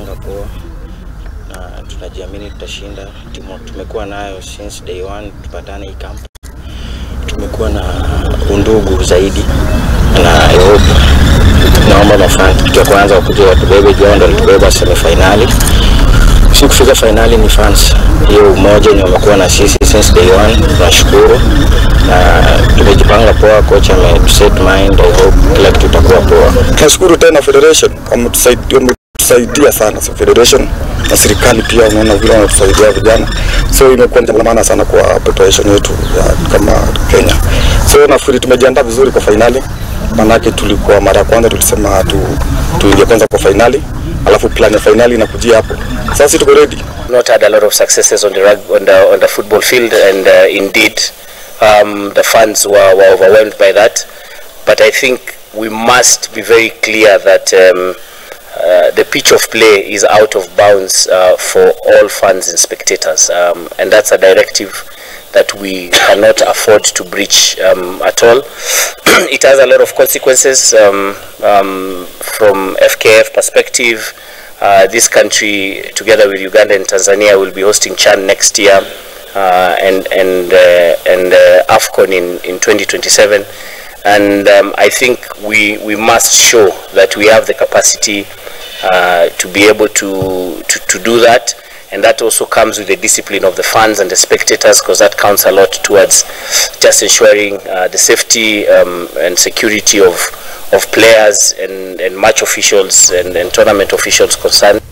tumejipanga poa na tunajiamini tutashinda. Timu tumekuwa nayo since day one tupatane hii camp. Tumekuwa na undugu zaidi na I hope naomba mafans kitu kwanza wakuje watubebe Jondo litubeba semi-finali. Si kufika finali ni fans. Hiyo umoja ni wamekuwa na sisi since day one. Tunashukuru na tumejipanga poa, coach set mind. I hope kila kitu kitakuwa poa. Tunashukuru tena federation kwa tusaidia sana federation na serikali pia unaona vile wanatusaidia vijana. So imekuwa ni maana sana kwa preparation yetu kama Kenya. So nafikiri tumejiandaa vizuri kwa finali. Manake tulikuwa mara kwanza tulisema tuingie kwanza kwa finali, alafu plan ya finali inakujia hapo. Sasa tuko ready. Not had a lot of successes on the football field, and indeed the fans were overwhelmed by that. But I think we must be very clear that the pitch of play is out of bounds for all fans and spectators, and that's a directive that we cannot afford to breach at all. It has a lot of consequences from FKF perspective. This country, together with Uganda and Tanzania, will be hosting CHAN next year, and AFCON in 2027. And I think we must show that we have the capacity to be able to do that. And that also comes with the discipline of the fans and the spectators, because that counts a lot towards just ensuring the safety and security of players and match officials and tournament officials concerned.